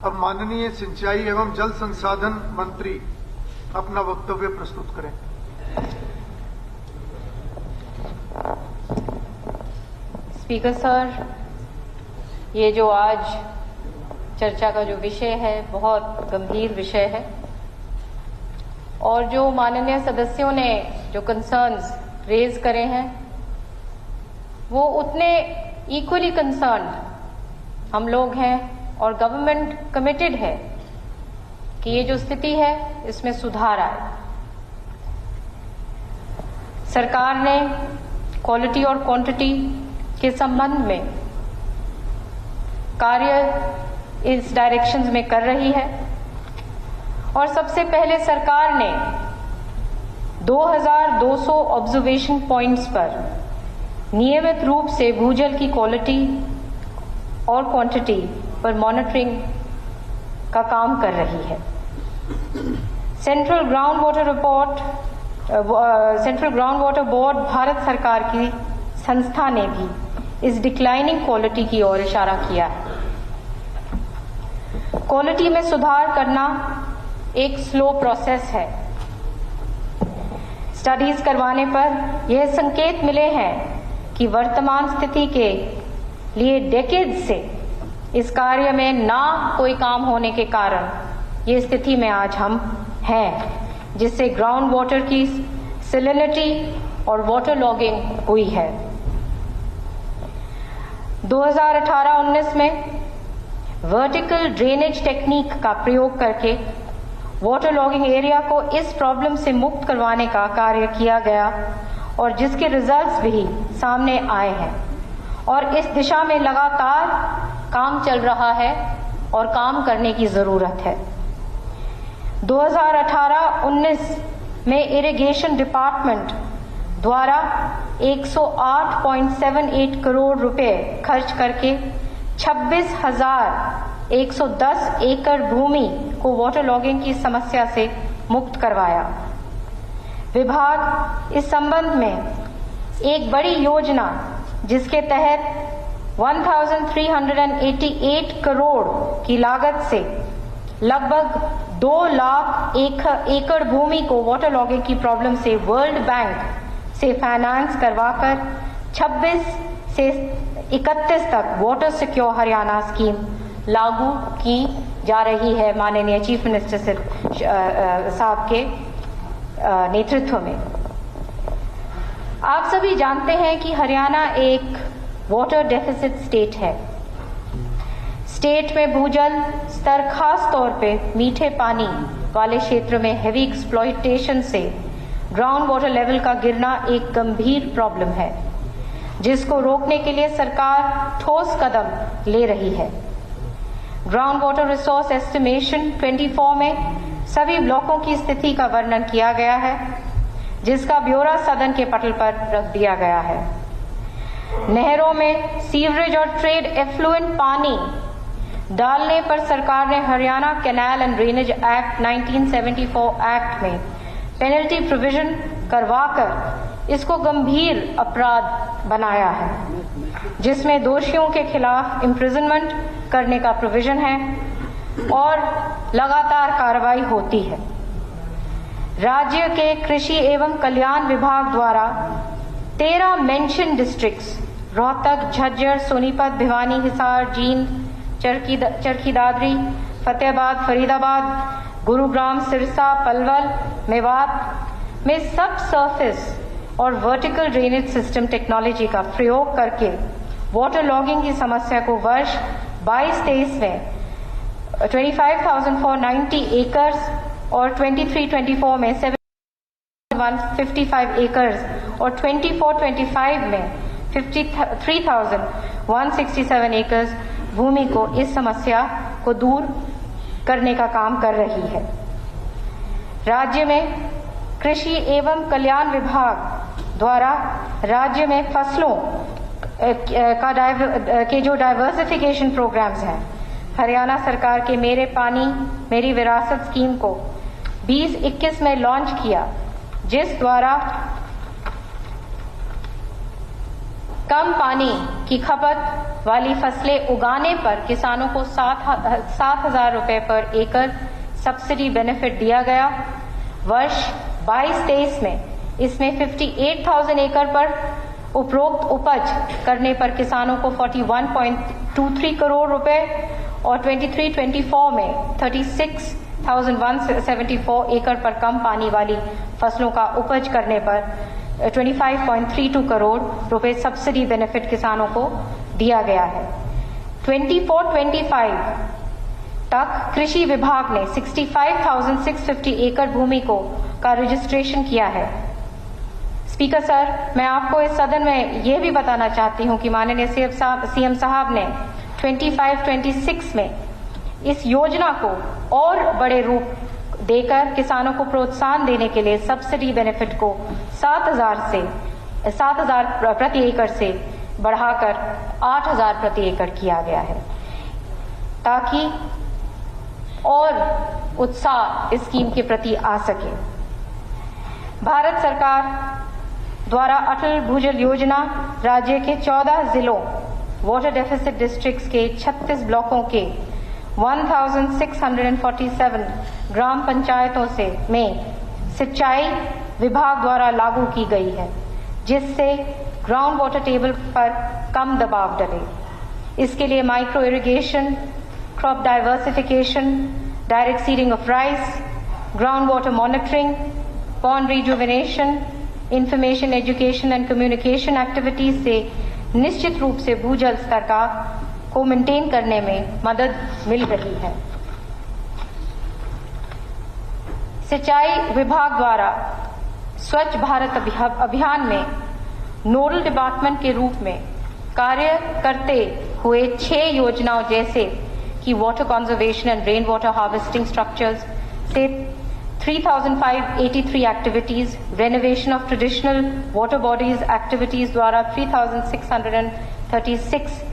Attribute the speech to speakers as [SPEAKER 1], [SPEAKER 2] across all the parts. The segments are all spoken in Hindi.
[SPEAKER 1] अब माननीय सिंचाई एवं जल संसाधन मंत्री अपना वक्तव्य प्रस्तुत करें।
[SPEAKER 2] स्पीकर सर, ये जो आज चर्चा का जो विषय है बहुत गंभीर विषय है और जो माननीय सदस्यों ने जो कंसर्न्स रेज करे हैं वो उतने इक्वली कंसर्न्ड हम लोग हैं और गवर्नमेंट कमिटेड है कि ये जो स्थिति है इसमें सुधार आए। सरकार ने क्वालिटी और क्वांटिटी के संबंध में कार्य इस डायरेक्शंस में कर रही है और सबसे पहले सरकार ने 2200 ऑब्जर्वेशन पॉइंट्स पर नियमित रूप से भूजल की क्वालिटी और क्वांटिटी पर मॉनिटरिंग का काम कर रही है। Central ground water board Bharat सरकार की संस्था ने भी इस डिक्लाइनिंग क्वालिटी की ओर इशारा किया है। क्वालिटी में सुधार करना एक स्लो प्रोसेस है। स्टडीज करवाने पर यह संकेत मिले हैं कि वर्तमान स्थिति के लिए डेकेड से इस कार्य में ना कोई काम होने के कारण ये स्थिति में आज हम हैं, जिससे ग्राउंड वाटर की सैलिनिटी और वाटर लॉगिंग हुई है। 2018-19 में वर्टिकल ड्रेनेज टेक्निक का प्रयोग करके वाटर लॉगिंग एरिया को इस प्रॉब्लम से मुक्त करवाने का कार्य किया गया और जिसके रिजल्ट्स भी सामने आए हैं और इस दिशा में लगातार काम चल रहा है और काम करने की जरूरत है। 2018-19 में इरिगेशन डिपार्टमेंट द्वारा 108.78 करोड़ रुपए खर्च करके 26,110 एकड़ भूमि को वाटर लॉगिंग की समस्या से मुक्त करवाया। विभाग इस संबंध में एक बड़ी योजना जिसके तहत 1,388 करोड़ की लागत से लगभग 2 लाख एकड़ भूमि को वाटर लॉगिंग की प्रॉब्लम से वर्ल्ड बैंक से फाइनेंस करवाकर 26 से 31 तक वाटर सिक्योर हरियाणा स्कीम लागू की जा रही है माननीय चीफ मिनिस्टर साहब के नेतृत्व में। आप सभी जानते हैं कि हरियाणा एक वाटर डेफिसिट स्टेट है। स्टेट में भूजल स्तर खास तौर पे मीठे पानी वाले क्षेत्र में हेवी एक्सप्लॉयटेशन से ग्राउंड वाटर लेवल का गिरना एक गंभीर प्रॉब्लम है, जिसको रोकने के लिए सरकार ठोस कदम ले रही है। ग्राउंड वाटर रिसोर्स एस्टिमेशन 24 में सभी ब्लॉकों की स्थिति का वर्णन किया गया है, जिसका ब्यौरा सदन के पटल पर रख दिया गया है। नहरों में सीवरेज और ट्रेड एफ्लुएंट पानी डालने पर सरकार ने Haryana canal and drainage act 1974 act में पेनल्टी प्रोविजन करवाकर इसको गंभीर अपराध बनाया है, जिसमें दोषियों के खिलाफ इम्प्रिजनमेंट करने का प्रोविजन है और लगातार कार्रवाई होती है। राज्य के कृषि एवं कल्याण विभाग द्वारा 13 मेंशन डिस्ट्रिक्ट्स रोहतक, झज्जर, सोनीपत, भिवानी, हिसार, जींद, चरखी दादरी, फतेहाबाद, फरीदाबाद, गुरुग्राम, सिरसा, पलवल, मेवात में सब सरफेस और वर्टिकल ड्रेनेज सिस्टम टेक्नोलॉजी का प्रयोग करके वाटर लॉगिंग की समस्या को वर्ष 22-23 में 25,490 एकर्स और 23-24 में 7,155 एकर्स और 24-25 में 53,167 एकर्स भूमि को इस समस्या को दूर करने का काम कर रही है। राज्य में कृषि एवं कल्याण विभाग द्वारा राज्य में फसलों के जो डाइवर्सिफिकेशन प्रोग्राम्स हैं, हरियाणा सरकार के मेरे पानी मेरी विरासत स्कीम को 2021 में लॉन्च किया, जिस द्वारा कम पानी की खपत वाली फसलें उगाने पर किसानों को 7,000 रुपए पर एकड़ सब्सिडी बेनिफिट दिया गया। वर्ष 22-23 में इसमें 58,000 एकड़ पर उपरोक्त उपज करने पर किसानों को 41.23 करोड़ रुपए और 23-24 में 36,174 एकड़ पर कम पानी वाली फसलों का उपज करने पर 25.32 करोड़ रुपए सब्सिडी बेनिफिट किसानों को दिया गया है। 24-25 तक कृषि विभाग ने 65,650 एकड़ भूमि का रजिस्ट्रेशन किया है। स्पीकर सर, मैं आपको इस सदन में यह भी बताना चाहती हूं कि माननीय सीएम साहब ने 25-26 में इस योजना को और बड़े रूप देकर किसानों को प्रोत्साहन देने के लिए सब्सिडी बेनिफिट को 7,000 प्रति एकड़ से बढ़ाकर 8,000 प्रति एकड़ किया गया है, ताकि और उत्साह इस स्कीम के प्रति आ सके। भारत सरकार द्वारा अटल भूजल योजना राज्य के 14 जिलों वाटर डेफिसिट डिस्ट्रिक्ट्स के 36 ब्लॉकों के 1647 ग्राम पंचायतों में सिंचाई विभाग द्वारा लागू की गई है, जिससे ग्राउंड वाटर टेबल पर कम दबाव डले। इसके लिए micro irrigation, crop diversification, direct seeding of rice, ground water monitoring, pond rejuvenation, information, education and communication activities से निश्चित रूप से भूजल स्तर को मेंटेन करने में मदद मिल रही है। सिंचाई विभाग द्वारा स्वच्छ भारत अभियान में नोडल डिपार्टमेंट के रूप में कार्य करते हुए 6 योजनाओं जैसे कि water conservation and rain water harvesting structures से 3,583 activities, renovation of traditional water bodies activities द्वारा 3,636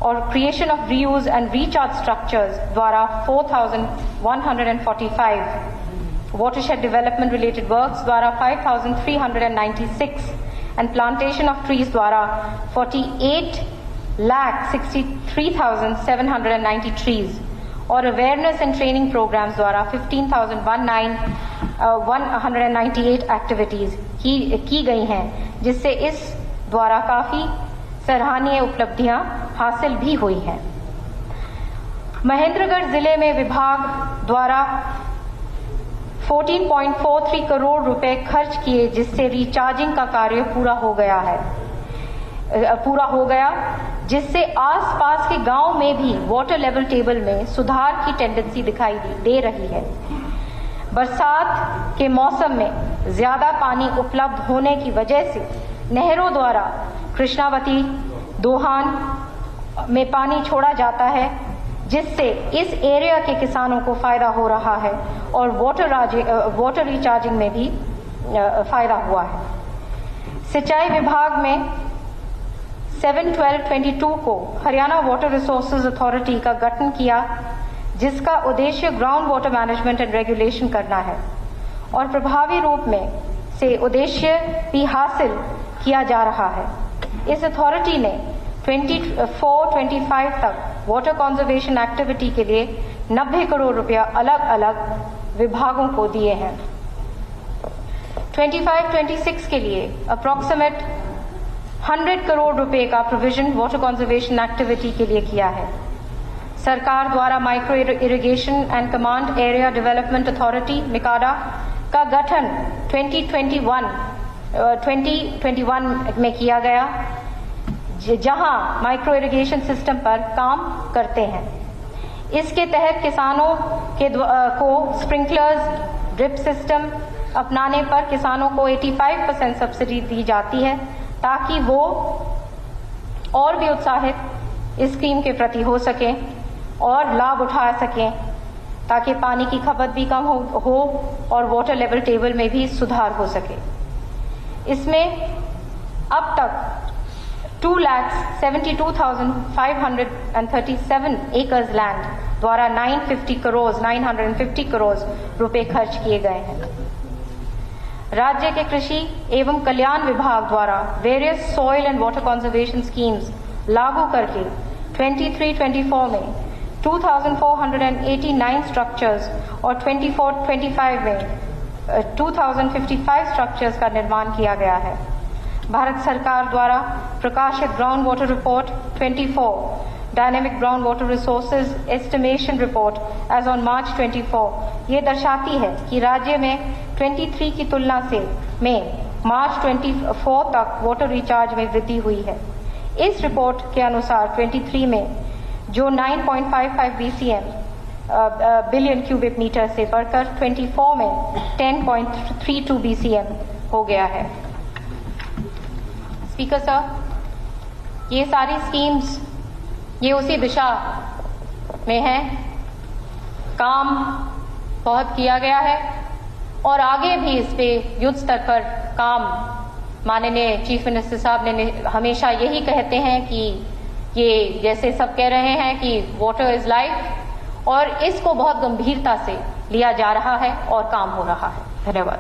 [SPEAKER 2] और creation of reuse and recharge structures द्वारा 4,145, watershed development related works द्वारा 5,396 and plantation of trees द्वारा 48,63,790 trees और awareness and training programs द्वारा 15,198 activities की गई हैं, जिससे इस द्वारा काफी सराहनीय उपलब्धियां हासिल भी हुई हैं। महेंद्रगढ़ जिले में विभाग द्वारा 14.43 करोड़ रुपए खर्च किए, जिससे रिचार्जिंग का कार्य पूरा हो गया, जिससे आसपास के गांव में भी वाटर लेवल टेबल में सुधार की टेंडेंसी दिखाई दे रही है। बरसात के मौसम में ज्यादा पानी उपलब्ध होने की वजह से नहरों द्वारा कृष्णावती दोहान में पानी छोड़ा जाता है, जिससे इस एरिया के किसानों को फायदा हो रहा है और वाटर रिचार्जिंग में भी फायदा हुआ है। सिंचाई विभाग में 7/12/22 को हरियाणा वाटर रिसोर्सेज अथॉरिटी का गठन किया, जिसका उद्देश्य ground water management and regulation करना है और प्रभावी रूप में से उद्देश्य भी हासिल किया जा रहा है। इस अथॉरिटी ने 24-25 तक वाटर कंजर्वेशन एक्टिविटी के लिए 90 करोड़ रुपया अलग अलग विभागों को दिए हैं। 25-26 के लिए अप्रोक्सीमेट 100 करोड़ रुपए का प्रोविजन वाटर कंजर्वेशन एक्टिविटी के लिए किया है। सरकार द्वारा micro irrigation and command area development authority MICADA का गठन 2021 में किया गया, जहां माइक्रो इरिगेशन सिस्टम पर काम करते हैं। इसके तहत किसानों को स्प्रिंकलर्स, ड्रिप सिस्टम अपनाने पर किसानों को 85% सब्सिडी दी जाती है, ताकि वो और भी उत्साहित इस स्कीम के प्रति हो सकें और लाभ उठा सकें, ताकि पानी की खपत भी कम हो और वाटर लेवल टेबल में भी सुधार हो सके। इसमें अब तक 2,72,537 एकर्स लैंड द्वारा 950 करोड़ रुपए खर्च किए गए हैं। राज्य के कृषि एवं कल्याण विभाग द्वारा various soil and water conservation schemes लागू करके 23-24 में 2,489 स्ट्रक्चर्स और 24-25 में 2,055 स्ट्रक्चर्स का निर्माण किया गया है। भारत सरकार द्वारा प्रकाशित ground water report 24 dynamic ground water resources estimation report as on March 24 ये दर्शाती है कि राज्य में 23 की तुलना में मार्च 24 तक वाटर रिचार्ज में वृद्धि हुई है। इस रिपोर्ट के अनुसार 23 में जो 9.55 BCM बिलियन क्यूबिक मीटर से बढ़कर 24 में 10.32 BCM हो गया है। स्पीकर साहब, ये सारी स्कीम्स ये उसी दिशा में है, काम बहुत किया गया है और आगे भी इस पे युद्ध स्तर पर काम माननीय चीफ मिनिस्टर साहब ने हमेशा यही कहते हैं कि ये जैसे सब कह रहे हैं कि वाटर इज लाइफ, और इसको बहुत गंभीरता से लिया जा रहा है और काम हो रहा है। धन्यवाद।